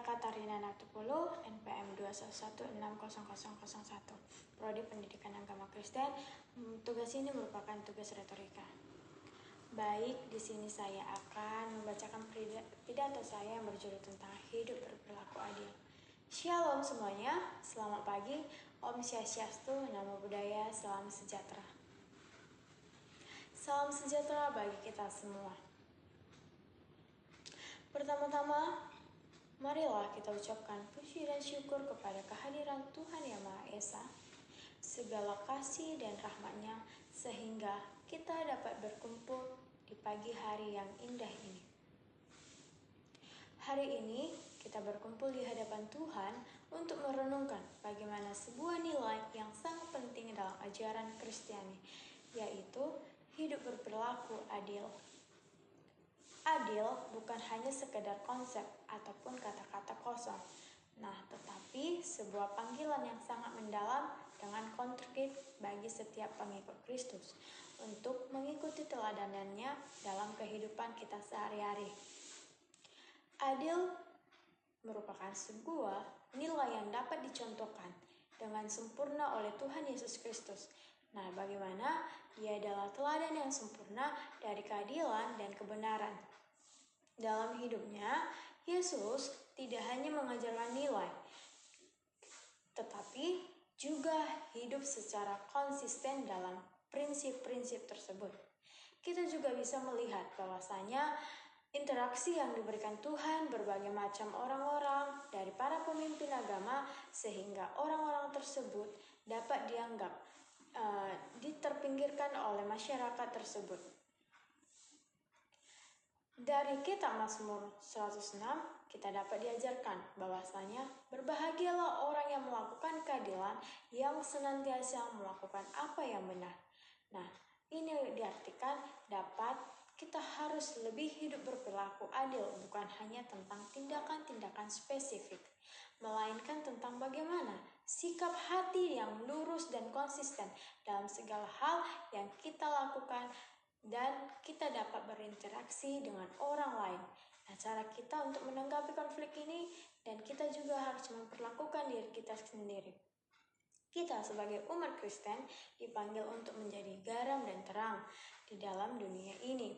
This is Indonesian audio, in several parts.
Katarina Natupulu, NPM 211600001, Prodi Pendidikan Agama Kristen. Tugas ini merupakan tugas retorika. Baik, di sini saya akan membacakan pidato saya yang berjudul tentang hidup berperilaku adil. Shalom semuanya, selamat pagi, Om Swastiastu, Namo Buddhaya, salam sejahtera. Salam sejahtera bagi kita semua. Pertama-tama, marilah kita ucapkan puji dan syukur kepada kehadiran Tuhan Yang Maha Esa, segala kasih dan rahmat-Nya sehingga kita dapat berkumpul di pagi hari yang indah ini. Hari ini kita berkumpul di hadapan Tuhan untuk merenungkan bagaimana sebuah nilai yang sangat penting dalam ajaran Kristiani, yaitu hidup berperilaku adil. Adil bukan hanya sekedar konsep ataupun kata-kata kosong, tetapi sebuah panggilan yang sangat mendalam dengan konkret bagi setiap pengikut Kristus untuk mengikuti teladanannya dalam kehidupan kita sehari-hari. Adil merupakan sebuah nilai yang dapat dicontohkan dengan sempurna oleh Tuhan Yesus Kristus. Bagaimana Dia adalah teladan yang sempurna dari keadilan dan kebenaran. Dalam hidupnya, Yesus tidak hanya mengajarkan nilai, tetapi juga hidup secara konsisten dalam prinsip-prinsip tersebut. Kita juga bisa melihat bahwasanya interaksi yang diberikan Tuhan berbagai macam orang-orang dari para pemimpin agama sehingga orang-orang tersebut dapat dianggap diterpinggirkan oleh masyarakat tersebut. Dari kitab Mazmur 106 kita dapat diajarkan bahwasanya berbahagialah orang yang melakukan keadilan, yang senantiasa melakukan apa yang benar. Ini diartikan kita harus lebih hidup berperilaku adil, bukan hanya tentang tindakan-tindakan spesifik, melainkan tentang bagaimana sikap hati yang lurus dan konsisten dalam segala hal yang kita lakukan, dan kita dapat berinteraksi dengan orang lain. Cara kita untuk menanggapi konflik ini, dan kita juga harus memperlakukan diri kita sendiri. Kita sebagai umat Kristen dipanggil untuk menjadi garam dan terang di dalam dunia ini.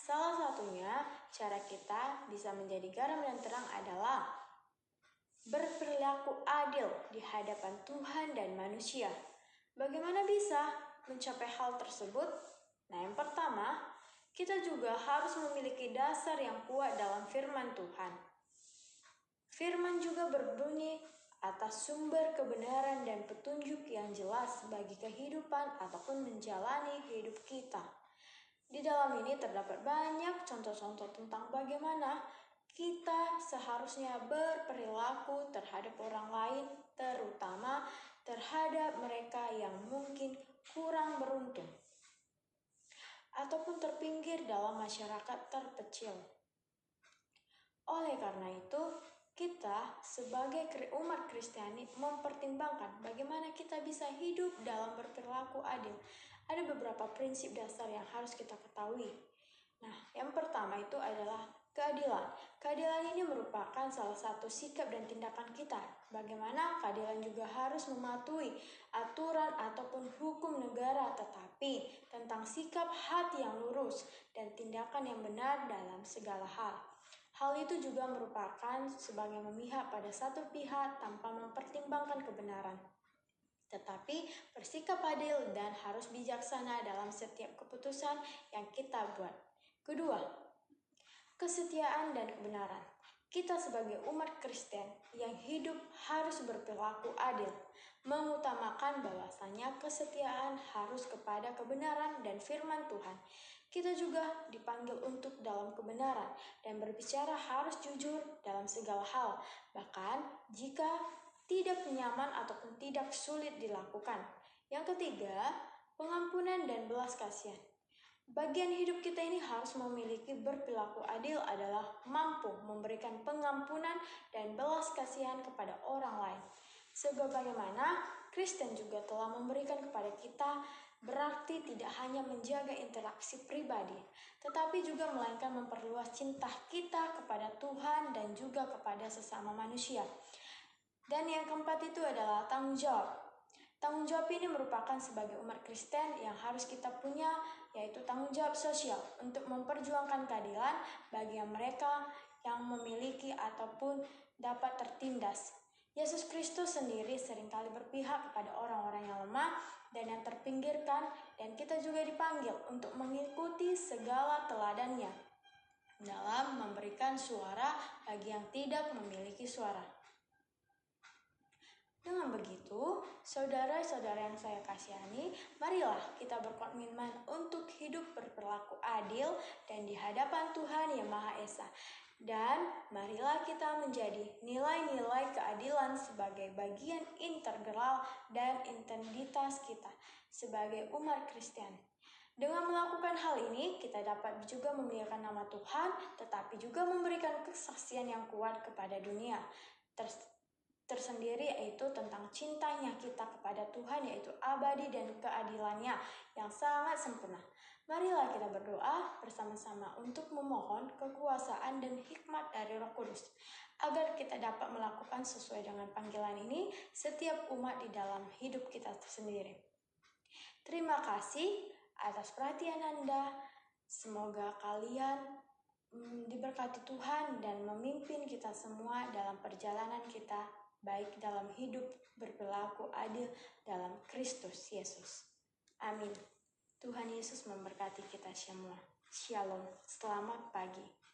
Salah satunya cara kita bisa menjadi garam dan terang adalah berperilaku adil di hadapan Tuhan dan manusia. Bagaimana bisa mencapai hal tersebut? Yang pertama, kita juga harus memiliki dasar yang kuat dalam firman Tuhan. Firman juga berbunyi atas sumber kebenaran dan petunjuk yang jelas bagi kehidupan ataupun menjalani hidup kita. Di dalam ini terdapat banyak contoh-contoh tentang bagaimana kita seharusnya berperilaku terhadap orang lain, terutama terhadap mereka yang mungkin kurang beruntung ataupun terpinggir dalam masyarakat terpencil. Oleh karena itu, kita sebagai umat Kristiani mempertimbangkan bagaimana kita bisa hidup dalam berperilaku adil. Ada beberapa prinsip dasar yang harus kita ketahui. Yang pertama itu adalah keadilan. Keadilan ini merupakan salah satu sikap dan tindakan kita. Bagaimana keadilan juga harus mematuhi aturan ataupun hukum negara, tetapi tentang sikap hati yang lurus dan tindakan yang benar dalam segala hal. Hal itu juga merupakan sebagai memihak pada satu pihak tanpa mempertimbangkan kebenaran, tetapi bersikap adil dan harus bijaksana dalam setiap keputusan yang kita buat. Kedua, kesetiaan dan kebenaran. Kita sebagai umat Kristen yang hidup harus berperilaku adil, mengutamakan bahwasanya kesetiaan harus kepada kebenaran dan firman Tuhan. Kita juga dipanggil untuk dalam kebenaran dan berbicara harus jujur dalam segala hal, bahkan jika tidak nyaman ataupun tidak sulit dilakukan. Yang ketiga, pengampunan dan belas kasihan. Bagian hidup kita ini harus memiliki berperilaku adil adalah mampu memberikan pengampunan dan belas kasihan kepada orang lain. Sebagaimana Kristen juga telah memberikan kepada kita berarti tidak hanya menjaga interaksi pribadi, tetapi juga melainkan memperluas cinta kita kepada Tuhan dan juga kepada sesama manusia. Dan yang keempat itu adalah tanggung jawab. Tanggung jawab ini merupakan sebagai umat Kristen yang harus kita punya, yaitu tanggung jawab sosial untuk memperjuangkan keadilan bagi mereka yang memiliki ataupun dapat tertindas. Yesus Kristus sendiri seringkali berpihak kepada orang-orang yang lemah dan yang terpinggirkan, dan kita juga dipanggil untuk mengikuti segala teladannya dalam memberikan suara bagi yang tidak memiliki suara. Dengan begitu, saudara-saudara yang saya kasihani, marilah kita berkomitmen untuk hidup berperilaku adil dan di hadapan Tuhan Yang Maha Esa. Dan marilah kita menjadi nilai-nilai keadilan sebagai bagian integral dan identitas kita sebagai umat Kristen. Dengan melakukan hal ini, kita dapat juga memuliakan nama Tuhan, tetapi juga memberikan kesaksian yang kuat kepada dunia. Tersendiri yaitu tentang cintanya kita kepada Tuhan, yaitu abadi dan keadilannya yang sangat sempurna. Marilah kita berdoa bersama-sama untuk memohon kekuasaan dan hikmat dari Roh Kudus agar kita dapat melakukan sesuai dengan panggilan ini setiap umat di dalam hidup kita sendiri. Terima kasih atas perhatian Anda. Semoga kalian diberkati Tuhan dan memimpin kita semua dalam perjalanan kita, baik dalam hidup berperilaku adil dalam Kristus Yesus. Amin. Tuhan Yesus memberkati kita semua. Shalom. Selamat pagi.